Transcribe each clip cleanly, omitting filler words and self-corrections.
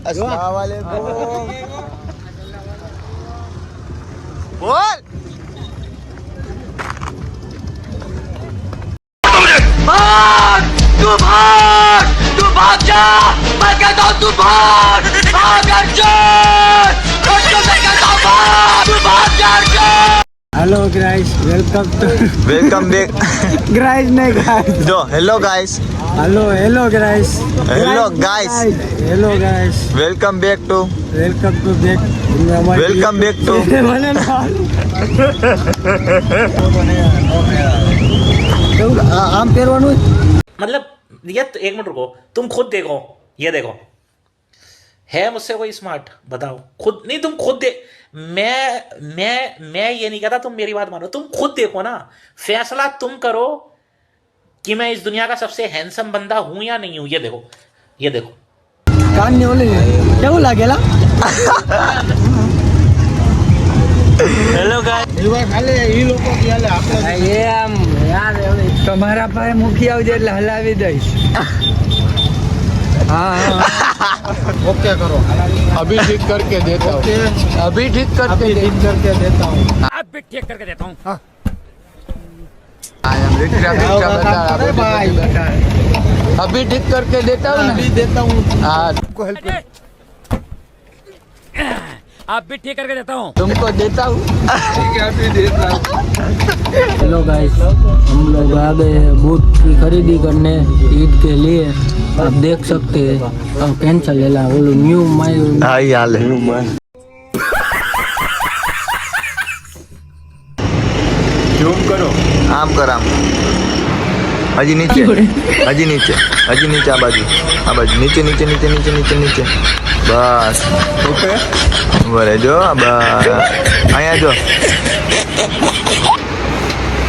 अस्सलाम वालेकुम बोल तू भाग जा मैं कहता हूँ तू भाग अर्जुन मैं कहता हूँ तू भाग जा Arjun hello guys welcome back guys नहीं गाइस जो hello guys hello guys hello guys welcome back to આમ પહેરવાનું मतलब ये एक मिनट रुको, तुम खुद देखो, ये देखो, है मुझसे कोई स्मार्ट? बताओ खुद। नहीं तुम खुद दे, मैं ये नहीं कहता, तुम मेरी बात मानो, तुम खुद देखो ना, फैसला तुम करो कि मैं इस दुनिया का सबसे हैंडसम बंदा हूं या नहीं हूं। ये देखो, ये देखो। કાન ને ઓલી કેવું લાગેલા? हेलो गाइस, ખાલી ઈ લોકો કે હાલે આપણે એ આમ યાર તમારા પાસે મુખી આવજે એટલે હલાવી દઈશ. हाँ ओके करो अभी ठीक करके देता हूँ अभी ठीक करके देता हूँ अभी ठीक करके देता हूं। अभी ठीक करके देता हूँ अभी देता हूँ हाँ अभी ठीक करके देता हूं। तुमको देता हूँ हेलो गाइस, हम लोग आ गए हैं बूट की खरीदी करने ईद के लिए. आप देख सकते हैं अब कैंसल लेला बोलो knew my hi hall zoom करो आम कर आम हजी नीचे आ बाजू नीचे बस ओके बोले जो बस અહીંયા જો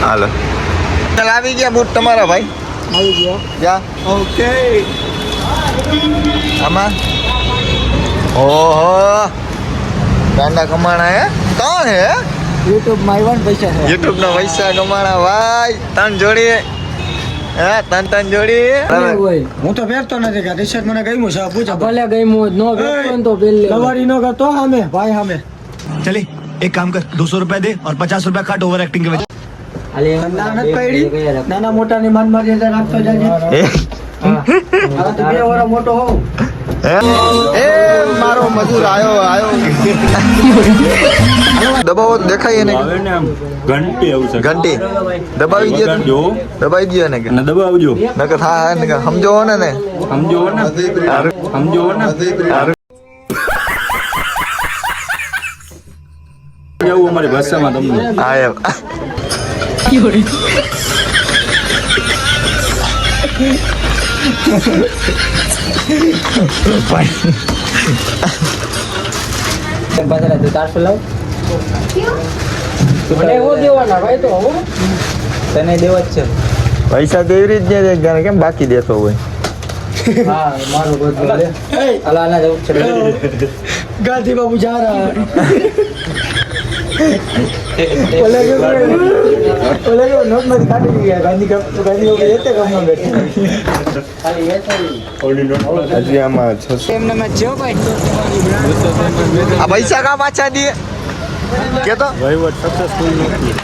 હાલો ચાલ આવી ગયા બૂટ તમારા ભાઈ આવી ગયો. જા ઓકે આમાં ઓહો ગાંડા કમાણા હે કોણ હે યુટ્યુબ માં આવ્યા ને પૈસા છે. YouTube ના પૈસા કમાણા ભાઈ તન જોડી હે તન જોડી હું તો પહેરતો નથી કે ટી-શર્ટ મને ગમ્યું છે પૂછો ભલે ગમ્યું નો પહેરતો તો પહેર લે સવારી નો કરતો સામે ભાઈ સામે चले एक काम कर 200 रुपए दे और 50 रुपए काट ओवर एक्टिंग के वजह નાના પૈડી નાના મોટા ની માન મારી રાખતો જાજે હા તો બે ઓરા મોટો હોવ એ મારો મજૂર આયો દબાવો દેખાય ને घंटे ઘંટી દબાવી દો ને કે दबावजो નકર હા ને કે સમજો ને समझो ना जाऊ हमारी भाषा में तुमने હા એમ તને દેવા જ છે. પૈસા તો એવી રીત દે જાણે કેમ બાકી દેતો હોય હા મારો બદલો લે અલા ના જવું છે ગાંધી બાબુ જા રહા ઓલે કે નોટ મત કાઢી ગયા ગાંધી બાબુ એતે કામ માં બેઠે ખાલી એ થઈ હજી આમાં 600 એમને મેં જો ભાઈ આ પૈસા કા પાછા દે કે તો वहीवट सक्सेसफुल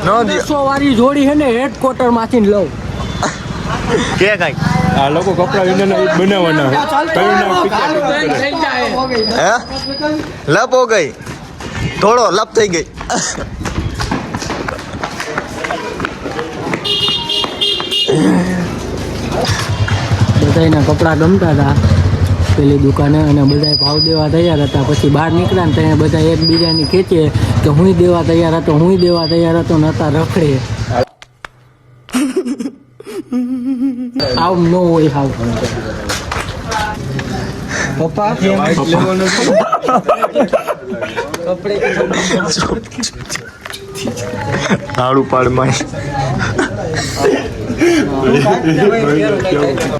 નો દે 100 વાળી જોડી હે ને હેડક્વાર્ટર માંથી લઉં કે કઈ આ લોકો કપડા વિના બનાવવાના હે લપ હો ગઈ થોડો લપ થઈ ગઈ બધાયના કપડા ગમતા હતા પેલી દુકાને અને બધાય ભાવ દેવા તૈયાર હતા. પછી બહાર નીકળ્યા ને ત્યાં બધા એકબીજાની ખેંચે કે હું દેવા તૈયાર હતો નતા રખડે. આવ નો હોય હાવ પપ્પા હાડું પાડમાં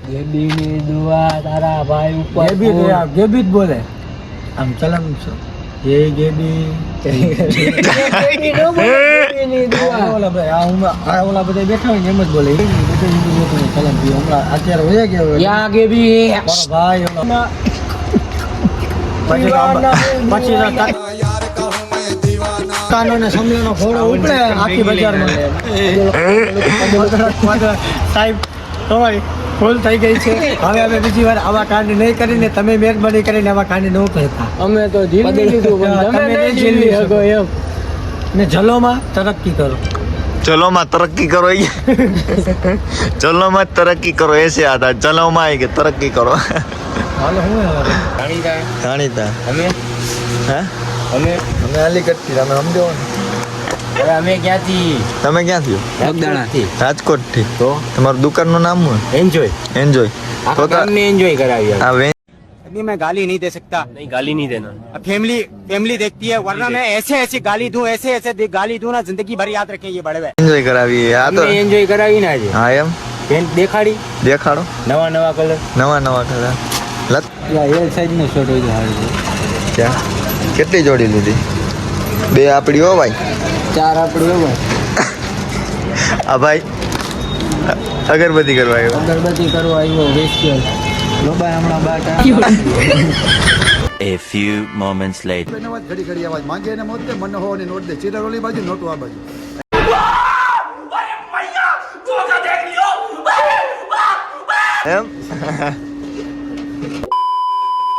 ગેબીની દુઆ તારા ભાઈ ઉપર ગેબી જ બોલે આમ ચલમ છો એ ગેબી ગેબીની દુઆ ઓલા બધા બેઠા હોય ને એમ જ બોલે ચલમ હમણાં અત્યારે હોય કે યા ગેબી મારો ભાઈ પછી કાનો ને સમલેનો ફોડો ઉપડે આખી બજારમાં. સાહેબ તમારી ભૂલ થઈ ગઈ છે. હવે અમે બીજી વાર આવા કાંડ નહીં કરીને તમે મહેરબાની કરીને આવા કાંડ ન કરતા. અમે તો જીલી લીધું તમે નહીં જીલી શકો એમ. ને જલોમાં તરક્કી કરો. चलो माँ तरक्की करो ये चलो माँ तरक्की करो ऐसे आता है चलो माँ आएंगे तरक्की करो હાલો હું જાણીતા અમે હે અમે અમે અલીગઢ થી તમે સમજો ને હવે અમે ક્યાંથી તમે ક્યાં થયો બગદાણાથી રાજકોટ થી તો તમારું દુકાન નું નામ શું એન્જોય એન્જોય આખા ગામને એન્જોય કરાવી. આ વેન अभी मैं गाली नहीं दे सकता. નહીં ગાલી નહીં દેના. फैमिली देखती है वरना मैं ऐसे गाली दूं ऐसे गाली दूं ना जिंदगी भर याद रखें ये बड़े भाई. એન્જોય કરાવી આ તો એન્જોય કરાવી ના છે. હા એમ પેન્ટ દેખાડી દેખાડો નવા કલર. નવા કલર લત એ સાઈઝ નો શર્ટ હોય હારી ક્યાં કેટલી જોડી લીધી બે આપડી હો ભાઈ ચાર આપડી હોય આ ભાઈ અગરબત્તી કરવા આવ્યો અગરબત્તી કરવા આવ્યો વેસ્ટિયલ લોબા હમણાં બાટા. A few moments later. ઘડી ઘડી અવાજ માંગે ને મોત દે મન હો ને નોટ દે ચીરરોલી બાજુ નોટો આ બાજુ એમ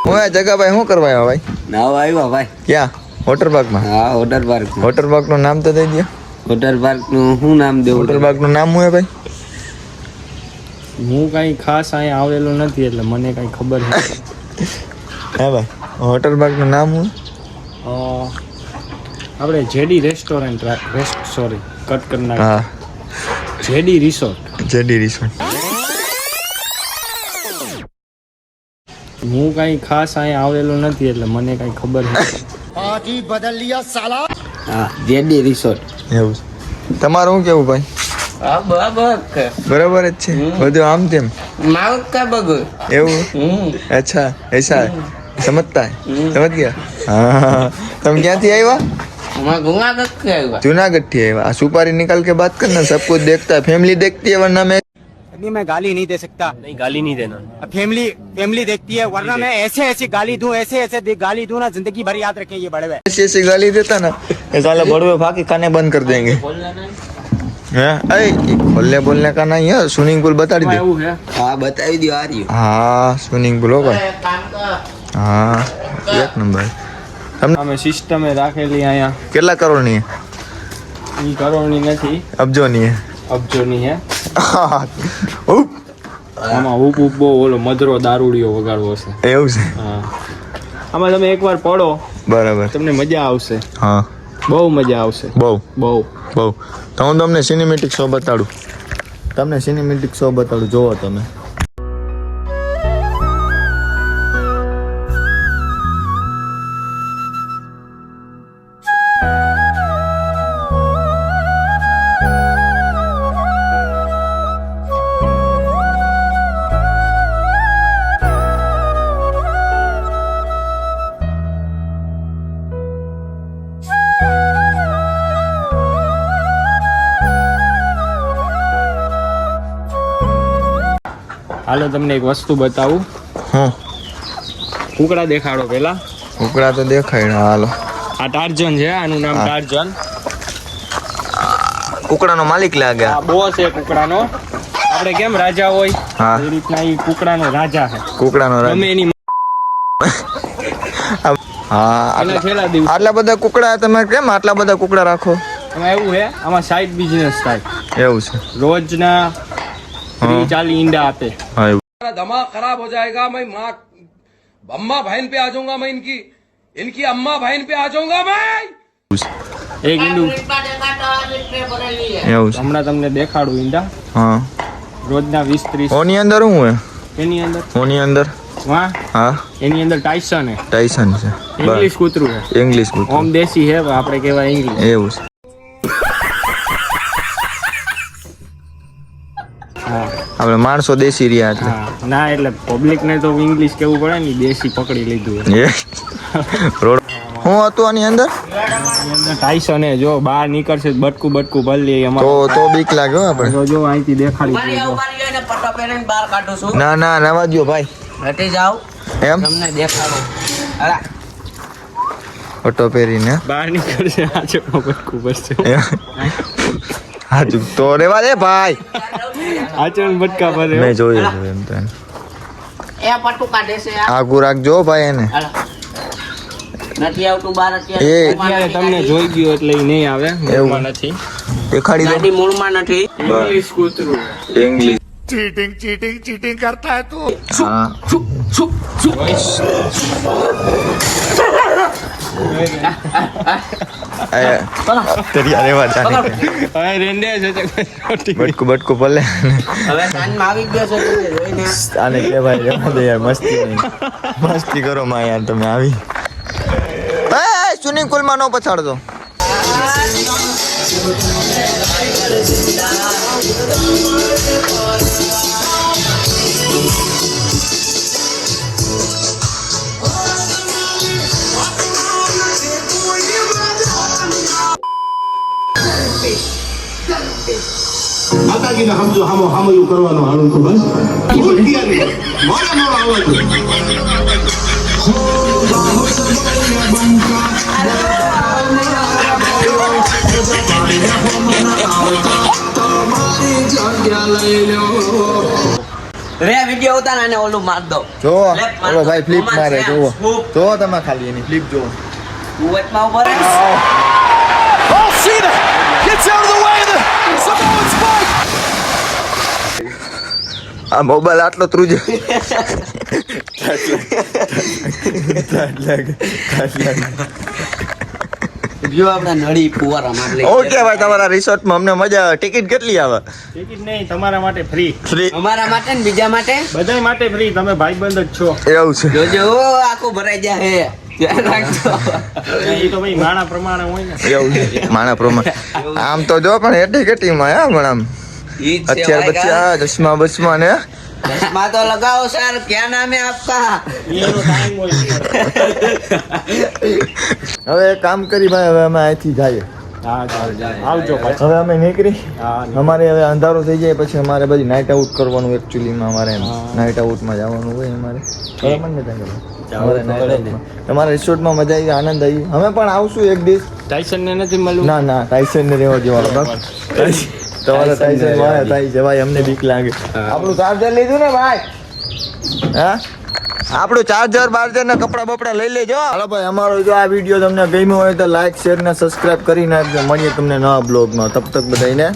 હું આ જગા ભાઈ શું કરવા આવ્યો ભાઈ નાવ આવ્યો ભાઈ. ક્યાં વોટર પાર્ક માં હા વોટર પાર્ક. વોટર પાર્ક નું નામ તો દઈ દો વોટર પાર્ક નું શું નામ દેવું? વોટર પાર્ક નું નામ શું હે ભાઈ હું કઈ ખાસ અહીંયા આવેલો નથી એટલે મને કઈ ખબર નથી. હે ભાઈ વોટર પાર્ક નું નામ શું આપણે જેડી રેસ્ટોરન્ટ સોરી કટ કરી નાખ. હા જેડી રિસોર્ટ. જેડી રિસોર્ટ હું કઈ ખાસ અહીંયા આવેલો નથી એટલે મને કઈ ખબર નથી. હા જેડી રિસોર્ટ. એવું છે. તમારું શું કેવું ભાઈ હા બરાબર. બરાબર જ છે બધું આમ તેમ મારું કા બગર. એવું अच्छा ऐसा है समझता है समझ गया हाँ तुम ક્યાંથી આવ્યા हमारा जूनागढ़ से आया. जूनागढ़ થી આવ્યા આ सुपारी निकाल के बात करना सब कुछ देखता है फैमिली देखती है वरना मैं अभी मैं गाली नहीं दे सकता. નહીં ગાલી નહીં દેના. फैमिली देखती है वरना मैं ऐसे गाली दूं ऐसे गाली दूं ना जिंदगी भर याद रखें ये बड़े भाई. ऐसी ऐसी गाली देता ना ये साले बड़वे फाकी खाने बंद कर देंगे हैं अरे खोलने बोलने का नहीं है स्विमिंग पूल बता दी એવું છે हाँ बताई दियो आ रही हो. हाँ स्विमिंग पूल होगा हाँ एक नंबर અમે સિસ્ટમે રાખેલી અહીંયા. કેટલા કરોડ ની ઈ કરોડની નથી અબજો ની અબજોની હે. ઉપ આમાં ઉપ બહુ ઓલો મધરો દારૂડિયો વગાડવો છે. એવું છે હા આમાં તમે એકવાર પડો બરાબર તમને મજા આવશે. હા બહુ મજા આવશે. બહુ બહુ. બહુ તો હું તમને સિનેમેટિક શો બતાડું તમને સિનેમેટિક શો બતાડું જોવો તમે હાલો તમને એક વસ્તુ બતાવું. હું કુકડા દેખાડો પેલા. ઉકળા તો દેખાય હાલો આ ટાર્જન છે આનું નામ હા. ટાર્જન. કુકડાનો માલિક લાગે આ બોસ છે કુકડાનો. આપણે કેમ રાજા હોય હા. એ રીતના ઈ કુકડાનો રાજા છે. કુકડાનો રાજ ગમે એની હા એના છેલ્લા દિવસ આટલા બધા કુકડા તમે કેમ આટલા બધા કુકડા રાખો એમાં એવું છે આમાં સાઈડ બિઝનેસ થાય. એવું છે રોજના 30-40 ઈંડા આપે. હા એવું दिमाग खराब हो जाएगा मैं माँ अम्मा बहन पे आ जाऊंगा मैं इनकी अम्मा बहन पे आ जाऊंगा मैं એક ઈંડું એવું છે હમણાં તમને દેખાડું ઈંડા. હા રોજના 20-30 ઓની અંદર શું હે એની અંદર ઓની અંદર વાહ હા એની અંદર ટાઈસન છે. ટાઈસન છે ઇંગ્લિશ કૂતરું છે. ઇંગ્લિશ કૂતરું ઓમ દેશી છે પણ આપણે કહેવાય ઇંગ્લિશ. એવું છે હા આપણે માણસો દેશી રહ્યા એટલે હા ના એટલે પબ્લિક ને તો ઇંગ્લિશ કેવું પડે ને દેશી પકડી લીધું. એ રોડ શું હતું આની અંદર ટાઈસન છે જો બહાર નીકળશે તો બટકું ભરી લે તો અમારે. તો બીક લાગે હો આપણે તો જો અહીંથી દેખાડી મારી દઉં. આવું મારી એને પટ્ટો પહેરીને બહાર કાઢું છું. ના ના નવા દ્યો ભાઈ હટી જાવ એમ તમને દેખાડું. અરે ખોટો પહેરીને બહાર નીકળશે આચકમાં બટકું ભરશે હાજુ તો રેવા દે ભાઈ આચરણ બટકા ભરે મેં જોયું એમ તો એને. એ પટ્ટું કાઢે છે આ. આગું રાખજો ભાઈ એને નથી આવતું બાર એ અત્યારે તમને જોઈ ગયો એટલે એ નહીં આવે મૂળમાં નથી દેખાડી ગાડી મૂળમાં નથી ઇંગ્લિશ કૂતરું દો ઇંગ્લિશ હા તેરી અરે વાત જાને હવે રેંડે છે બટકું બટકું પલે હવે કાનમાં આવી ગયો છે તમે જોઈને આને કે ભાઈ રહેવા દે યાર મસ્તી નહીં મસ્તી કરો માં યાર તમે આવી એ સ્વિમિંગ પુલ માં નો પછાડજો માતાજીને સમજો હામો એવું કરવાનો હાલો તો બસ ભૂલ ગયા નહીં મારા મારા આવવા રે વિડિયો ઉતાર અને ઓલું માર દો જો Flip ઓલો ભાઈ ફ્લિપ મારતો. મારે જોવો Swoop. જો તમે ખાલી એની ફ્લિપ જો તું વચમાં ઉભો રહે આ મોબાઈલ આટલો ત્રુજે જો આપણે નળી ફુવારા માર લઈ ઓકે ભાઈ તમારા રિસોર્ટમાં અમને મજા આવે ટિકિટ કેટલી આવે ટિકિટ નહીં તમારા માટે ફ્રી ફ્રી અમારા માટે ને બીજા માટે બધા માટે ફ્રી તમે ભાઈબંધ જ છો એવું છે જોજો આખું ભરાઈ જાય હે ધ્યાન રાખજો એ તો ભાઈ માણા પ્રમાણે હોય ને એવું છે માણા પ્રમાણે આમ તો જો પણ એટી કેટીમાં હે પણ આમ ઈ જ છે અત્યારે ભાઈ બચ્ચા ચશ્મા બચમાં ને ચશ્મા તો लगाओ सर क्या नाम है आपका એનો ટાઈમ હોય હવે એક કામ કરી ભાઈ હવે અમે અહીંથી જઈએ હા આવજો પાછા હવે અમે નીકળી હા અમારે હવે અંધારું થઈ જાય પછી અમારે બધી નાઇટ આઉટ કરવાનું એકચ્યુઅલીમાં અમારે નાઇટ આઉટમાં જવાનું હોય અમારે બરાબર ને ત્યાં અમારે નાઇટ આઉટમાં તમારા રિસોર્ટમાં મજા આવી આનંદ આવી અમે પણ આવશું એક દિવસ ટાઈસન ને નથી મળવું ના ના ટાઈસન ને રહેવા જેવા તમારે ટાઈસન મારે થાય છે ભાઈ અમને બીક લાગે આપણું ચાર્જર લીધું ને ભાઈ હા આપણું ચાર્જર બાર્જર ને કપડા બપડા લઈ લેજો હાલો ભાઈ અમારો જો આ વિડીયો તમને ગમ્યો હોય તો લાઈક શેર ને સબસ્ક્રાઇબ કરી નાખજો મળીએ તમને નવા બ્લોગમાં તબ તક બધાને